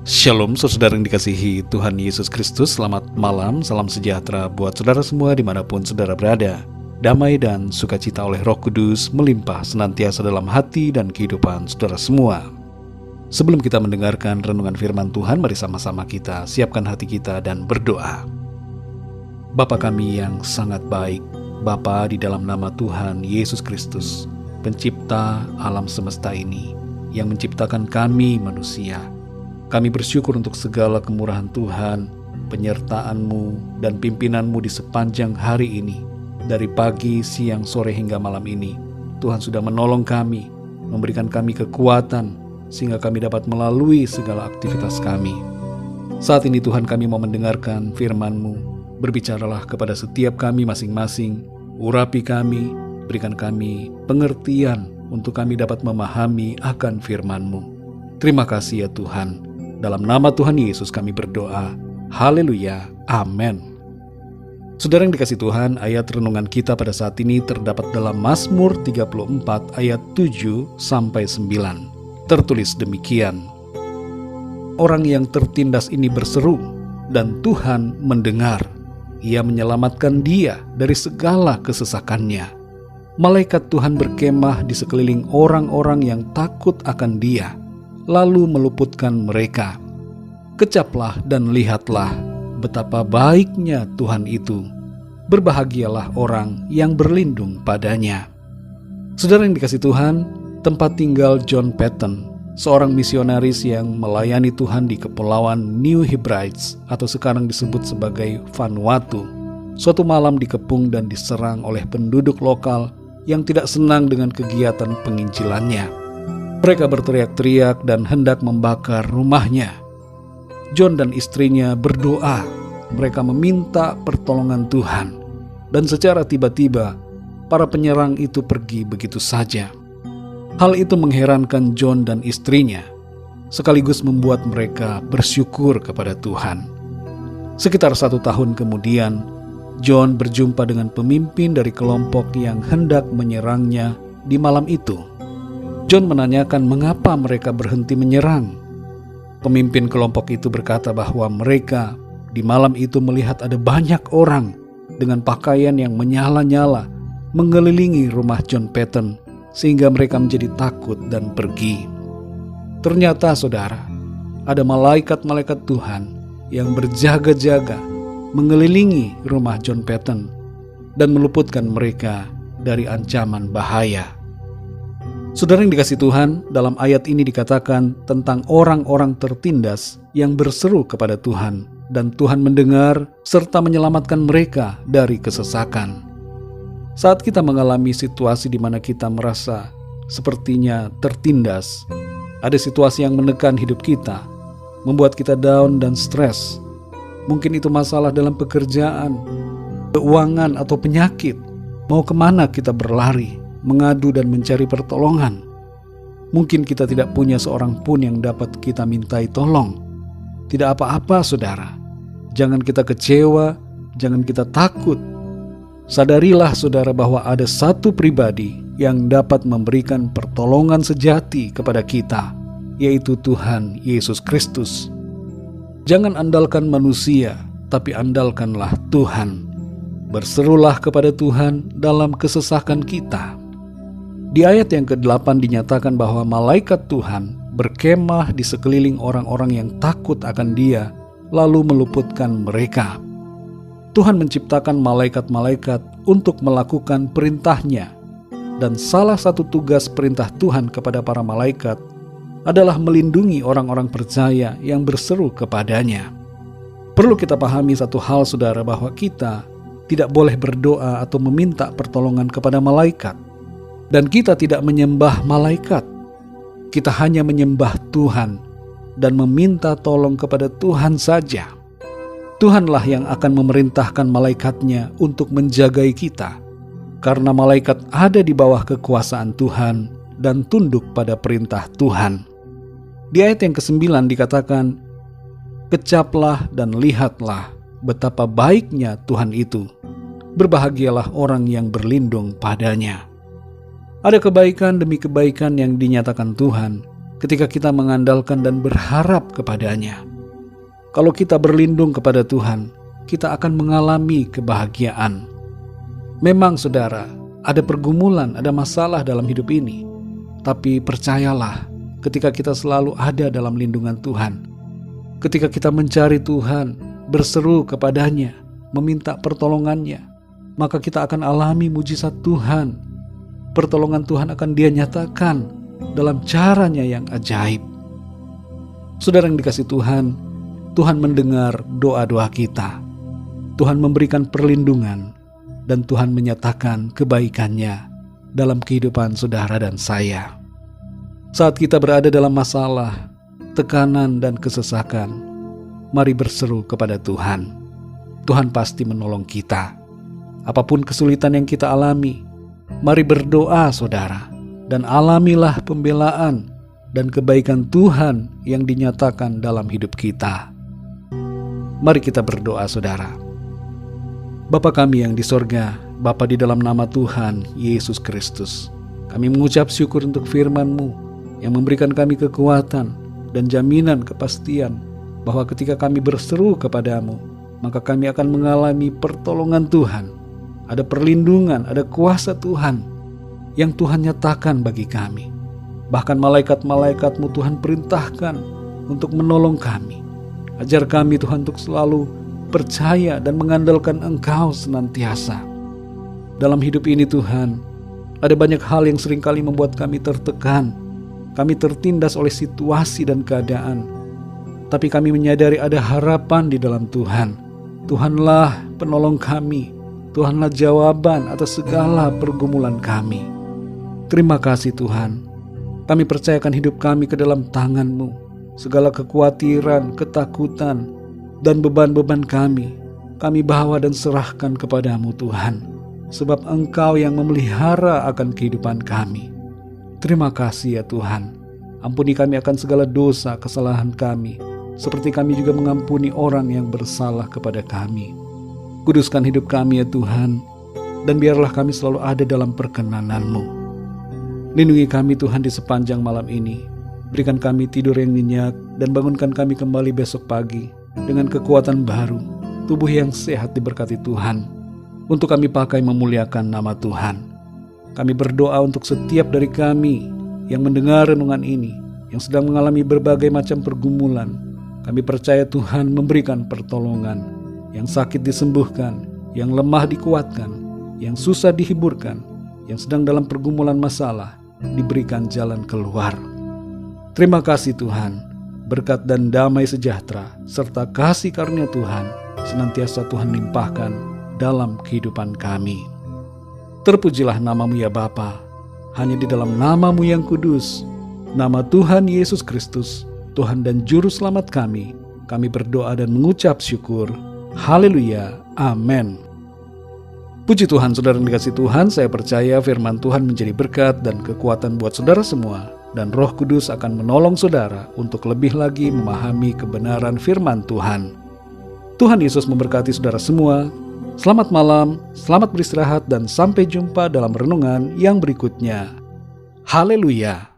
Shalom saudara yang dikasihi Tuhan Yesus Kristus. Selamat malam, salam sejahtera buat saudara semua dimanapun saudara berada. Damai dan sukacita oleh Roh Kudus melimpah senantiasa dalam hati dan kehidupan saudara semua. Sebelum kita mendengarkan renungan firman Tuhan, mari sama-sama kita siapkan hati kita dan berdoa. Bapa kami yang sangat baik, Bapa, di dalam nama Tuhan Yesus Kristus, pencipta alam semesta ini, yang menciptakan kami manusia, kami bersyukur untuk segala kemurahan Tuhan, penyertaan-Mu dan pimpinan-Mu di sepanjang hari ini. Dari pagi, siang, sore hingga malam ini, Tuhan sudah menolong kami, memberikan kami kekuatan, sehingga kami dapat melalui segala aktivitas kami. Saat ini Tuhan, kami mau mendengarkan firman-Mu. Berbicaralah kepada setiap kami masing-masing, urapi kami, berikan kami pengertian untuk kami dapat memahami akan firman-Mu. Terima kasih ya Tuhan. Dalam nama Tuhan Yesus kami berdoa. Haleluya. Amin. Saudara yang dikasih Tuhan, ayat renungan kita pada saat ini terdapat dalam Mazmur 34 ayat 7-9. Tertulis demikian. Orang yang tertindas ini berseru, dan Tuhan mendengar. Ia menyelamatkan dia dari segala kesesakannya. Malaikat Tuhan berkemah di sekeliling orang-orang yang takut akan dia, lalu meluputkan mereka. Kecaplah dan lihatlah betapa baiknya Tuhan itu. Berbahagialah orang yang berlindung padanya. Saudara yang dikasih Tuhan, tempat tinggal John Paton, seorang misionaris yang melayani Tuhan di Kepulauan New Hebrides atau sekarang disebut sebagai Vanuatu, suatu malam dikepung dan diserang oleh penduduk lokal yang tidak senang dengan kegiatan penginjilannya. Mereka berteriak-teriak dan hendak membakar rumahnya. John dan istrinya berdoa. Mereka meminta pertolongan Tuhan. Dan secara tiba-tiba, para penyerang itu pergi begitu saja. Hal itu mengherankan John dan istrinya, sekaligus membuat mereka bersyukur kepada Tuhan. Sekitar 1 tahun kemudian, John berjumpa dengan pemimpin dari kelompok yang hendak menyerangnya di malam itu. John menanyakan mengapa mereka berhenti menyerang. Pemimpin kelompok itu berkata bahwa mereka di malam itu melihat ada banyak orang dengan pakaian yang menyala-nyala mengelilingi rumah John Paton, sehingga mereka menjadi takut dan pergi. Ternyata saudara, ada malaikat-malaikat Tuhan yang berjaga-jaga mengelilingi rumah John Paton dan meluputkan mereka dari ancaman bahaya. Saudara yang dikasih Tuhan, dalam ayat ini dikatakan tentang orang-orang tertindas yang berseru kepada Tuhan, dan Tuhan mendengar serta menyelamatkan mereka dari kesesakan. Saat kita mengalami situasi di mana kita merasa sepertinya tertindas, ada situasi yang menekan hidup kita, membuat kita down dan stres. Mungkin itu masalah dalam pekerjaan, keuangan, atau penyakit. Mau kemana kita berlari, mengadu dan mencari pertolongan? Mungkin kita tidak punya seorang pun yang dapat kita mintai tolong. Tidak apa-apa saudara, jangan kita kecewa, jangan kita takut. Sadarilah saudara bahwa ada satu pribadi yang dapat memberikan pertolongan sejati kepada kita, yaitu Tuhan Yesus Kristus. Jangan andalkan manusia, tapi andalkanlah Tuhan. Berserulah kepada Tuhan dalam kesesakan kita. Di ayat yang ke-8 dinyatakan bahwa malaikat Tuhan berkemah di sekeliling orang-orang yang takut akan Dia, lalu meluputkan mereka. Tuhan menciptakan malaikat-malaikat untuk melakukan perintahnya, dan salah satu tugas perintah Tuhan kepada para malaikat adalah melindungi orang-orang percaya yang berseru kepadanya. Perlu kita pahami satu hal saudara, bahwa kita tidak boleh berdoa atau meminta pertolongan kepada malaikat. Dan kita tidak menyembah malaikat. Kita hanya menyembah Tuhan dan meminta tolong kepada Tuhan saja. Tuhanlah yang akan memerintahkan malaikatnya untuk menjagai kita, karena malaikat ada di bawah kekuasaan Tuhan dan tunduk pada perintah Tuhan. Di ayat yang ke-9 dikatakan, kecaplah dan lihatlah betapa baiknya Tuhan itu. Berbahagialah orang yang berlindung padanya. Ada kebaikan demi kebaikan yang dinyatakan Tuhan ketika kita mengandalkan dan berharap kepadanya. Kalau kita berlindung kepada Tuhan, kita akan mengalami kebahagiaan. Memang saudara, ada pergumulan, ada masalah dalam hidup ini. Tapi percayalah, ketika kita selalu ada dalam lindungan Tuhan, ketika kita mencari Tuhan, berseru kepadanya, meminta pertolongannya, maka kita akan alami mujizat Tuhan. Pertolongan Tuhan akan Dia nyatakan dalam caranya yang ajaib. Saudara yang dikasihi Tuhan, Tuhan mendengar doa-doa kita. Tuhan memberikan perlindungan dan Tuhan menyatakan kebaikannya dalam kehidupan saudara dan saya. Saat kita berada dalam masalah, tekanan dan kesesakan, mari berseru kepada Tuhan. Tuhan pasti menolong kita. Apapun kesulitan yang kita alami, mari berdoa saudara, dan alamilah pembelaan dan kebaikan Tuhan yang dinyatakan dalam hidup kita. Mari kita berdoa saudara. Bapa kami yang di sorga, Bapa di dalam nama Tuhan Yesus Kristus, kami mengucap syukur untuk firman-Mu yang memberikan kami kekuatan dan jaminan kepastian bahwa ketika kami berseru kepadamu, maka kami akan mengalami pertolongan Tuhan. Ada perlindungan, ada kuasa Tuhan yang Tuhan nyatakan bagi kami. Bahkan malaikat-malaikat-Mu Tuhan perintahkan untuk menolong kami. Ajar kami Tuhan untuk selalu percaya dan mengandalkan Engkau senantiasa. Dalam hidup ini Tuhan, ada banyak hal yang seringkali membuat kami tertekan. Kami tertindas oleh situasi dan keadaan. Tapi kami menyadari ada harapan di dalam Tuhan. Tuhanlah penolong kami. Tuhanlah jawaban atas segala pergumulan kami. Terima kasih Tuhan. Kami percayakan hidup kami ke dalam tangan-Mu. Segala kekhawatiran, ketakutan, dan beban-beban kami bawa dan serahkan kepadamu Tuhan. Sebab Engkau yang memelihara akan kehidupan kami. Terima kasih ya Tuhan. Ampuni kami akan segala dosa, kesalahan kami. Seperti kami juga mengampuni orang yang bersalah kepada kami. Kuduskan hidup kami ya Tuhan. Dan biarlah kami selalu ada dalam perkenan-Mu. Lindungi kami Tuhan di sepanjang malam ini. Berikan kami tidur yang nyenyak dan bangunkan kami kembali besok pagi dengan kekuatan baru, tubuh yang sehat diberkati Tuhan, untuk kami pakai memuliakan nama Tuhan. Kami berdoa untuk setiap dari kami yang mendengar renungan ini, yang sedang mengalami berbagai macam pergumulan. Kami percaya Tuhan memberikan pertolongan, yang sakit disembuhkan, yang lemah dikuatkan, yang susah dihiburkan, yang sedang dalam pergumulan masalah diberikan jalan keluar. Terima kasih Tuhan. Berkat dan damai sejahtera serta kasih karunia Tuhan senantiasa Tuhan limpahkan dalam kehidupan kami. Terpujilah nama-Mu ya Bapa. Hanya di dalam nama-Mu yang kudus, nama Tuhan Yesus Kristus, Tuhan dan Juru Selamat kami berdoa dan mengucap syukur. Haleluya. Amin. Puji Tuhan, saudara yang dikasihi Tuhan, saya percaya firman Tuhan menjadi berkat dan kekuatan buat saudara semua. Dan Roh Kudus akan menolong saudara untuk lebih lagi memahami kebenaran firman Tuhan. Tuhan Yesus memberkati saudara semua. Selamat malam, selamat beristirahat, dan sampai jumpa dalam renungan yang berikutnya. Haleluya.